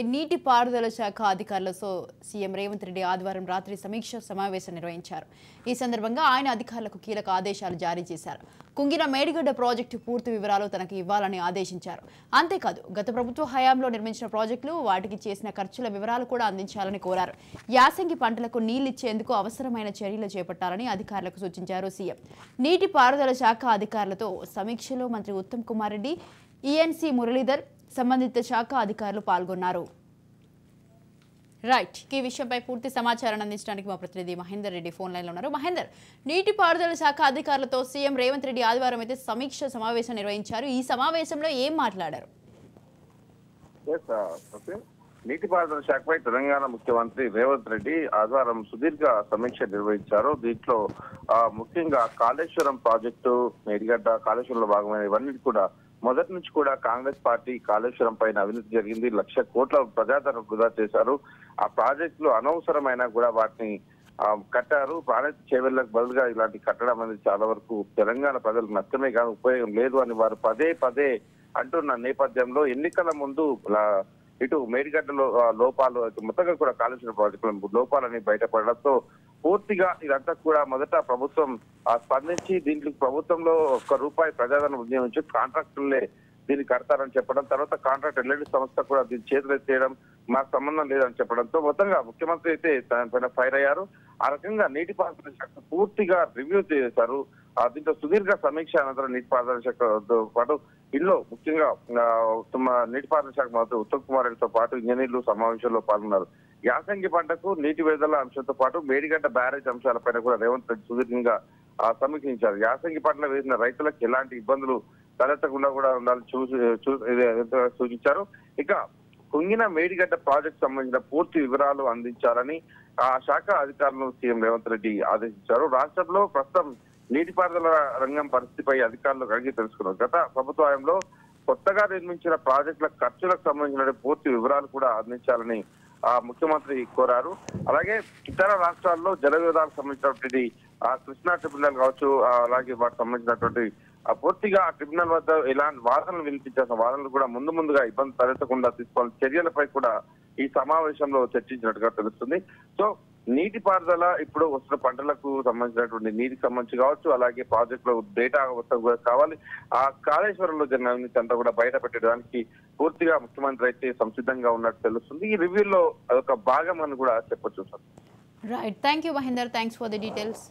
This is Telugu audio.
నీటి పారుదల శాఖ అధికారులతో సీఎం రేవంత్ రెడ్డి ఆదివారం రాత్రి సమీక్ష సమావేశం నిర్వహించారు. ఈ సందర్భంగా ఆయన అధికారులకు కీలక ఆదేశాలు జారీ చేశారు. కుంగిన మేడిగడ్డ ప్రాజెక్టు పూర్తి వివరాలు తనకు ఇవ్వాలని ఆదేశించారు. అంతేకాదు గత ప్రభుత్వ హయాంలో నిర్మించిన ప్రాజెక్టులు వాటికి చేసిన ఖర్చుల వివరాలు కూడా అందించాలని కోరారు. యాసంగి పంటలకు నీళ్లిచ్చేందుకు అవసరమైన చర్యలు చేపట్టాలని అధికారులకు సూచించారు సీఎం. నీటి పారుదల శాఖ అధికారులతో సమీక్షలో మంత్రి ఉత్తమ్ కుమార్ రెడ్డి, ఈఎన్సీ మురళీధర్, సంబంధిత శాఖ అధికారులు పాల్గొన్నారు. రైట్, ఈ విషయంపై పూర్తి సమాచారాన్ని అందించడానికి మా ప్రతినిధి మహేందర్ రెడ్డి ఫోన్ లైన్లో ఉన్నారు. మహేందర్, నీటిపారుదల శాఖ అధికారులతో సీఎం రేవంత్ రెడ్డి ఆదివారం అయితే సమీక్ష సమావేశం నిర్వహించారు. ఈ సమావేశంలో ఏం మాట్లాడారు? నీటిపారుదల శాఖపై తెలంగాణ ముఖ్యమంత్రి రేవంత్ రెడ్డి ఆదివారం సుదీర్ఘ సమీక్ష నిర్వహించారు. దీంట్లో ముఖ్యంగా కాళేశ్వరం ప్రాజెక్టు, మేడిగడ్డ, కాళేశ్వరంలో భాగమైన ఇవన్నీ కూడా మొదటి నుంచి కూడా కాంగ్రెస్ పార్టీ కాళేశ్వరం పైన అవినీతి జరిగింది. 1,00,000 కోట్ల ప్రజాధనం వృధా చేశారు. ఆ ప్రాజెక్టులు అనవసరమైన కూడా వాటిని కట్టారు. ప్రాజెక్టు చేవెళ్లకు బదులుగా ఇలాంటి కట్టడం అనేది చాలా వరకు తెలంగాణ ప్రజలకు నష్టమే కానీ ఉపయోగం లేదు అని వారు పదే పదే అంటున్న నేపథ్యంలో ఎన్నికల ముందు ఇటు మేడిగడ్డలో లోపాలు, మొత్తంగా కూడా కాళేశ్వరం ప్రాజెక్టుల లోపాలని బయటపడడంతో పూర్తిగా ఇదంతా కూడా మొదట ప్రభుత్వం స్పందించి దీంట్లో ప్రభుత్వంలో ₹1 ప్రజాధనం వినియోగించి కాంట్రాక్టులే దీన్ని కడతారని చెప్పడం, తర్వాత కాంట్రాక్ట్ ఎల్ఐడి సంస్థ కూడా దీన్ని చేతులు చేయడం మాకు సంబంధం లేదని చెప్పడంతో మొత్తంగా ముఖ్యమంత్రి అయితే దానిపైన ఫైర్ అయ్యారు. ఆ రకంగా నీటిపారుదల శాఖ పూర్తిగా రివ్యూ చేశారు. దీంతో సుదీర్ఘ సమీక్ష అనంతరం నీటిపారుదల శాఖతో పాటు ఇల్లో ముఖ్యంగా నీటిపారుదల శాఖ మంత్రి ఉత్తమ్ కుమార్ రెడ్డితో పాటు ఇంజనీర్లు సమావేశంలో పాల్గొన్నారు. యాసంగి పంటకు నీటి విడుదల అంశంతో పాటు మేడిగడ్డ బ్యారేజ్ అంశాలపైన కూడా రేవంత్ రెడ్డి సుదీర్ఘంగా సమీక్షించారు. యాసంగి పంటలు వేసిన రైతులకు ఎలాంటి ఇబ్బందులు తలెత్తకుండా కూడా ఉండాలని సూచించారు. ఇక కుంగిన మేడిగడ్డ ప్రాజెక్టు సంబంధించిన పూర్తి వివరాలు అందించాలని ఆ శాఖ అధికారులను సీఎం రేవంత్ రెడ్డి ఆదేశించారు. రాష్ట్రంలో ప్రస్తుతం నీటిపారుదల రంగం పరిస్థితిపై అధికారులు అడిగి తెలుసుకున్నారు. గత ప్రభుత్వ హయాంలో కొత్తగా నిర్మించిన ప్రాజెక్టుల ఖర్చులకు సంబంధించిన పూర్తి వివరాలు కూడా అందించాలని ముఖ్యమంత్రి కోరారు. అలాగే ఇతర రాష్ట్రాల్లో జల వివాదాలకు సంబంధించినటువంటి కృష్ణా ట్రిబ్యునల్ కావచ్చు, అలాగే వాటికి సంబంధించినటువంటి పూర్తిగా ఆ ట్రిబ్యునల్ వద్ద ఇలాంటి వాదనలు వినిపించాల్సిన వాదనలు కూడా ముందుగా ఇబ్బంది తలెత్తకుండా తీసుకోవాల్సిన చర్యలపై కూడా ఈ సమావేశంలో చర్చించినట్టుగా తెలుస్తుంది. సో నీటిపారుదల ఇప్పుడు వస్తున్న పంటలకు సంబంధించినటువంటి నీటికి సంబంధించి కావచ్చు, అలాగే ప్రాజెక్టులో డేటా కూడా కావాలి. ఆ కాళేశ్వరంలో జరిగిన అవినీతి అంతా కూడా బయట పెట్టడానికి పూర్తిగా ముఖ్యమంత్రి అయితే సంసిద్ధంగా ఉన్నట్టు తెలుస్తుంది. ఈ రివ్యూలో అదొక భాగం అని కూడా చెప్పొచ్చు. Right, thank you Mahender, thanks for the details.